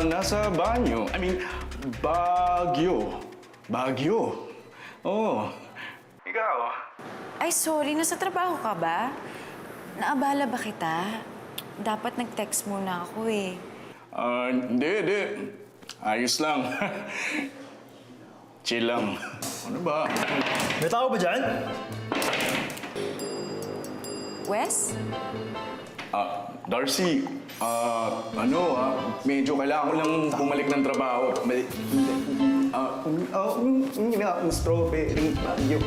nasa banyo. I mean, Baguio. Baguio. Oo. Ikaw? Ay, sorry. Nasa trabaho ka ba? Naabala ba kita? Dapat nag-text muna ako eh. Hindi. Ayos lang. Chill lang. Ano ba? May tao ba dyan? Wes? Darcy, medyo kailangan ko lang bumalik ng trabaho. Strawberry bagyo.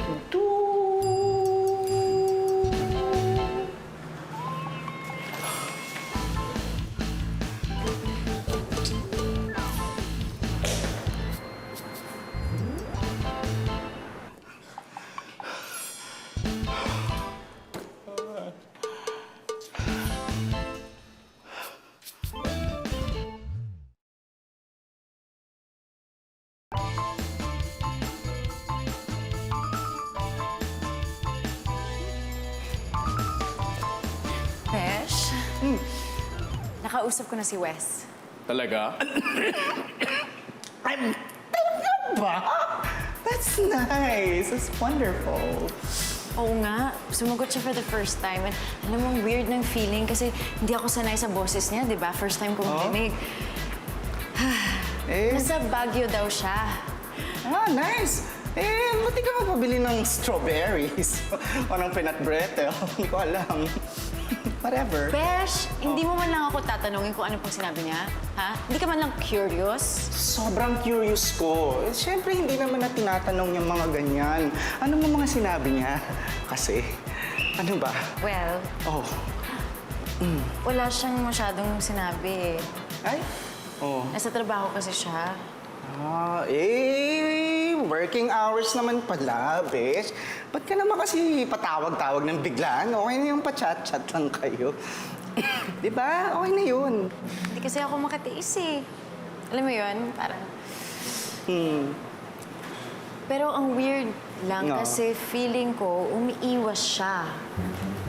Besh? Nakausap ko na si Wes. Talaga? Ba? That's nice. That's wonderful. Oo nga, sumagot siya for the first time. And alam mo, weird ng feeling kasi hindi ako sanay sa boses niya, di ba? First time kong marinig. Nasa Baguio daw siya. Nice. Ba't di ka magpabili ng strawberries? O ng peanut brittle? Hindi ko alam. Whatever. Besh, hindi mo man lang ako tatanungin kung ano pong sinabi niya? Ha? Hindi ka man lang curious? Sobrang curious ko. Siyempre, hindi naman na tinatanong yung mga ganyan. Ano mo mga sinabi niya? Kasi, ano ba? Well, Oh. wala siyang masyadong sinabi eh. Ay? Oh. Nasa trabaho kasi siya. Working hours naman pala, besh. Ba't ka naman kasi patawag-tawag ng biglaan? Okay na yung pa-chat-chat lang kayo. Di ba? Okay na yun. Hindi kasi ako makatiis eh. Alam mo yun, parang... Pero ang weird lang No. kasi feeling ko umiiwas siya.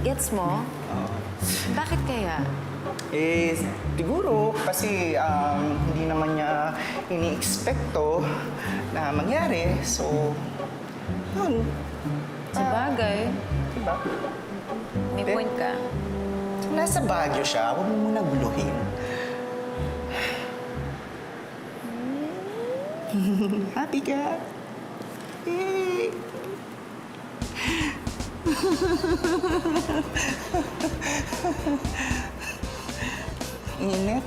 Gets mo? Bakit kaya? Siguro kasi hindi naman niya ini-expecto na mangyari. So, yun. Sa bagay, Diba? may point ka. Nasa Baguio siya, huwag mo muna guluhin. Happy ka? Yay! Init.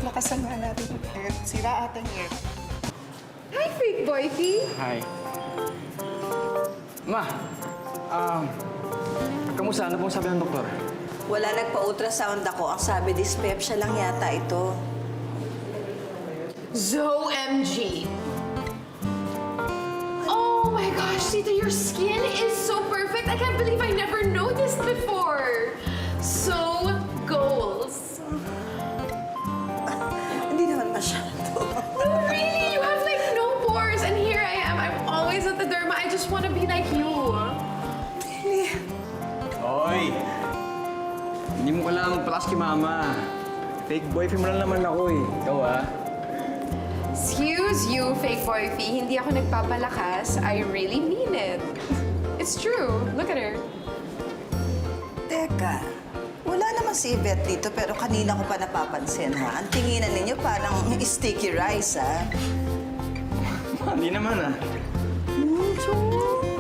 Lakasan nga natin yung air. Sira ata yung air. Hi, fake boyfie. Hi. Ma, kamusta? Ano pong sabi ng doktor? Wala nagpa-ultrasound ako. Ang sabi, dyspepsia lang yata ito. ZOMG. Oh my gosh, Tita, your skin is so perfect. I can't believe I never noticed before. So, goals. Hindi naman masyado. No, really, you have like no pores. And here I am. I'm always at the derma. I just want to be like you. Really? Hoy! Hindi mo kailangan magpalakas kay Mama. Fake boyfriend mo lang naman ako eh. Ikaw Excuse you, fake boyfie. Hindi ako nagpapalakas. I really mean it. It's true. Look at her. Teka, wala naman si Yvette dito pero kanina ko pa napapansin ha. Ang tinginan ninyo parang sticky rice ha. Hindi naman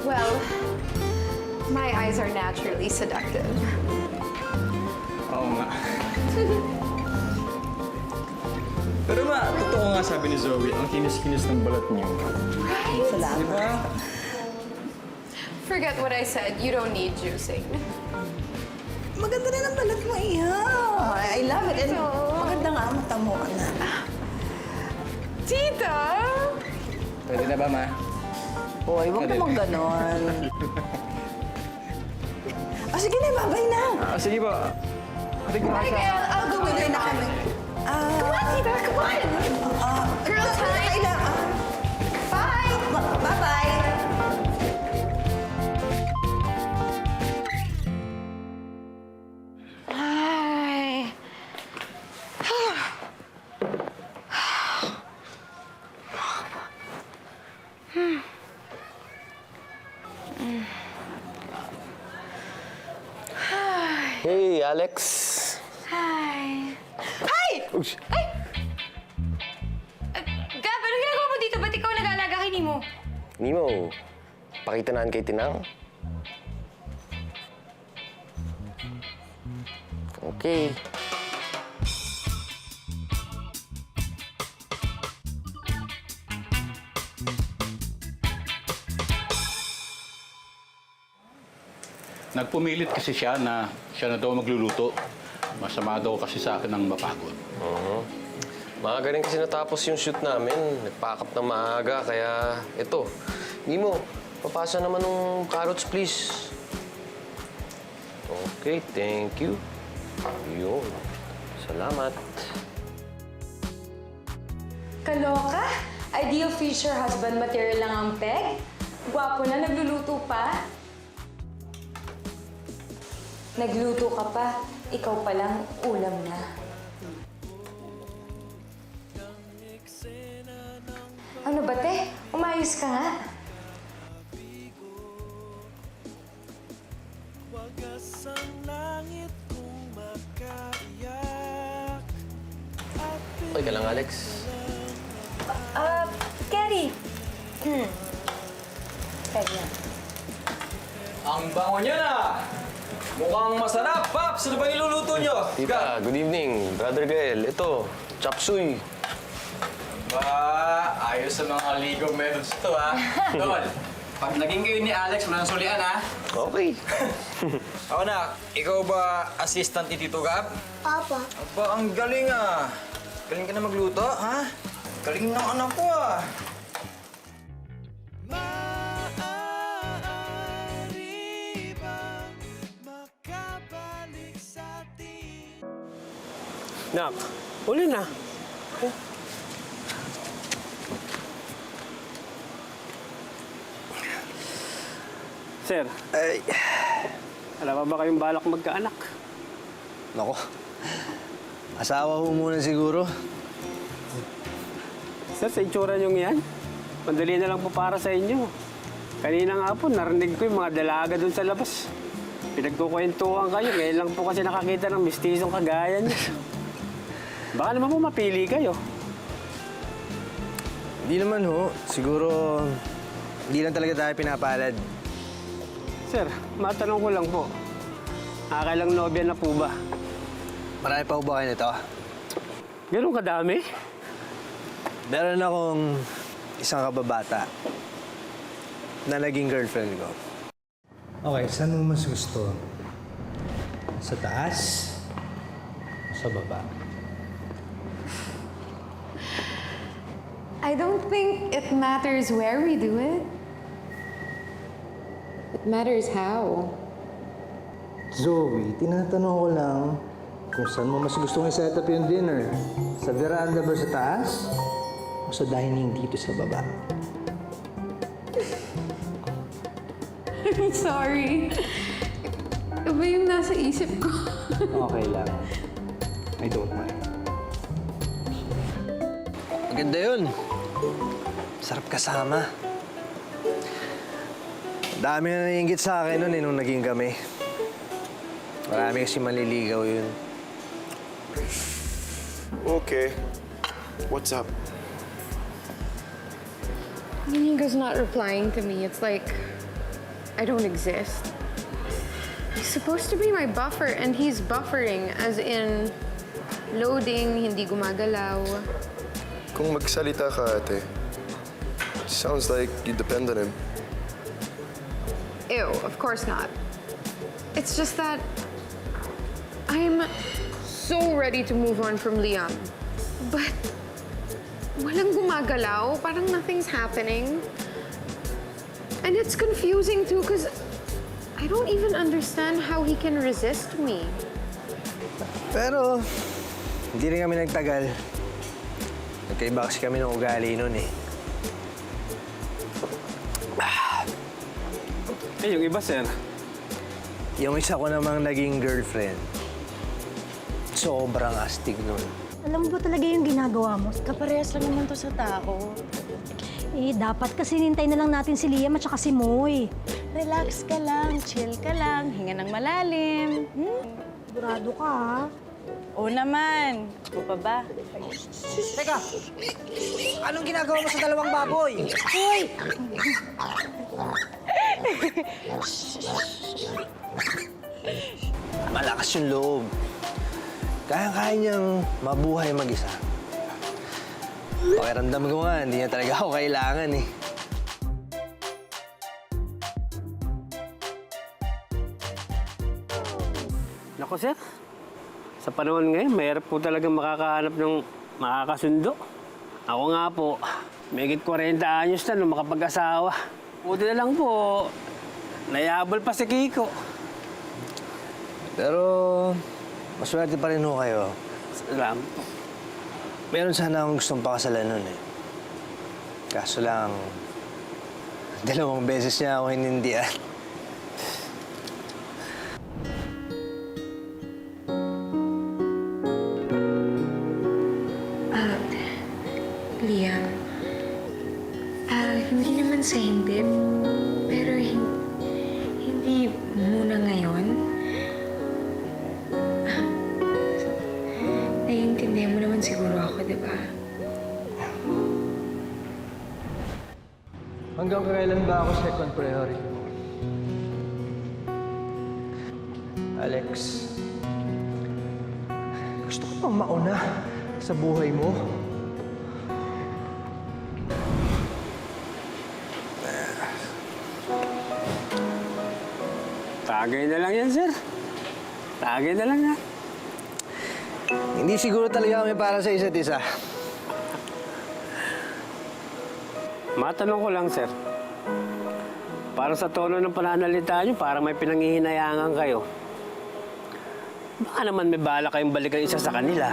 Well, my eyes are naturally seductive. Oo nga. Pero ma, totoo nga sabi ni Zoe, ang kinis-kinis ng balat niyo. Right? Salamat. Diba? Forget what I said. You don't need juicing. Maganda rin ang balat mo, Iha. I love it. And maganda nga ang mata mo, anak. Tita! Pwede na ba, ma? Hoy, huwag naman ganon. Sige na, babay na. Sige ba? Ating ko Okay, I'll go with you na kami. Come on, Tita, come on! Girl time! Bye! Bye-bye! Ay. Alex. Hi! Hi! Uy, Ay! Gab, ano ginagawa mo dito? Ba't ikaw nag-aalaga kay Nemo? Nemo, pakitanaan kay Tinang. Okay. Nagpumilit kasi siya na daw magluluto. Masama daw kasi sa akin ang mapagod. Maaga rin kasi natapos yung shoot namin. Nagpack up ng maaga, kaya ito. Nemo, papasa naman ng carrots, please. Okay, thank you. Yun. Salamat. Kaloka? Ideal future husband material lang ang peg? Gwapo na, nagluluto pa? Nagluto ka pa, ikaw palang ulam na. Ano ba, te? Umayos ka nga. Okay ka lang, Alex? Kerry. Kerry yan. Ang bango niya na! Mukhang masarap, Paps! Ano ba niluluto niyo? Tita, good evening. Brother Gael, ito, chop suey. Ba, ayos sa mga legal methods ito, ha? Tol, pag naging kayo ni Alex, walang sulian, ha? Okay. Ako na, ikaw ba assistant ni Tito Gab? Papa. Aba, ang galing, ah. Galing ka na magluto, ha? Galing ng anak ko, ah. Nak, uli na. Sir, wala pa ba kayong balak magkaanak? Nako, asawa ho muna siguro. Sir, sa itsura niyong yan, madali na lang po para sa inyo. Kanina nga po, narinig ko yung mga dalaga doon sa labas. Pinagkukwentuhan kayo, ngayon lang po kasi nakakita ng mistisong kagaya niya. Baka naman po mapili kayo. Hindi naman ho. Siguro, hindi lang talaga tayo pinapalad. Sir, matanong ko lang po. Nakakailang nobya na po ba? Marami pa ho ba kayo nito? Ganun kadami? Meron akong isang kababata na naging girlfriend ko. Okay, saan mo mas gusto? Sa taas o sa baba? I don't think it matters where we do it. It matters how. Zoe, tinatanong ko lang kung saan mo mas gustong i-set up yung dinner. Sa veranda ba sa taas o sa dining dito sa baba? I'm sorry. Iba yung nasa isip ko. Okay lang. I don't mind. Maganda yun. Sarap kasama. Dami na naiingit sa akin nun nung naging kami. Marami kasi maliligaw yun. Okay. What's up? Inigo's not replying to me. It's like I don't exist. He's supposed to be my buffer, and he's buffering, as in loading, hindi gumagalaw. Kung magsalita ka, ate, sounds like you depend on him. Ew, of course not. It's just that I'm so ready to move on from Liam. But walang gumagalaw, parang nothing's happening. And it's confusing too, because I don't even understand how he can resist me. Pero, hindi rin kami nagtagal. Nagkaiba kasi kami ng ugali nun eh. Eh, yung iba, sir. Yung isa ko namang naging girlfriend, sobrang astig nun. Alam mo ba talaga yung ginagawa mo? Kaparehas lang naman to sa tao. Eh, dapat kasi nintay na lang natin si Liam at saka si Moy. Relax ka lang, chill ka lang, hinga ng malalim. Sigurado ka, ha? Oo naman. Ako pa ba? Teka! Anong ginagawa mo sa dalawang baboy? Hoy! Malakas yung loob. Kaya-kaya niyang mabuhay mag-isa. Pakiramdam ko nga, hindi niya talaga ako kailangan eh. Nako, sir. Sa panahon ngayon, mahirap po talaga makakahanap ng makakasundo. Ako nga po, may 40 anyos na nung makapag-asawa. Buti na lang po, nayabol pa si Kiko. Pero, maswerte pa rin ho kayo. Salamat po. Meron sana akong gustong pakasalan nun eh. Kaso lang, 2 beses niya ako hinindihan. Liam, hindi naman sa hindi, pero hindi muna ngayon. Naiintindihan mo naman siguro ako, di ba? Hanggang kailan ba ako second priority mo? Alex, gusto ko pang mauna sa buhay mo. Tagay na lang yan, sir. Tagay na lang yan. Hindi siguro talaga kami para sa isa't isa. Matanong ko lang, sir. Para sa tono ng pananalita niyo, parang may pinanghihinayangan kayo. Baka naman may bala kayong balikan isa sa kanila.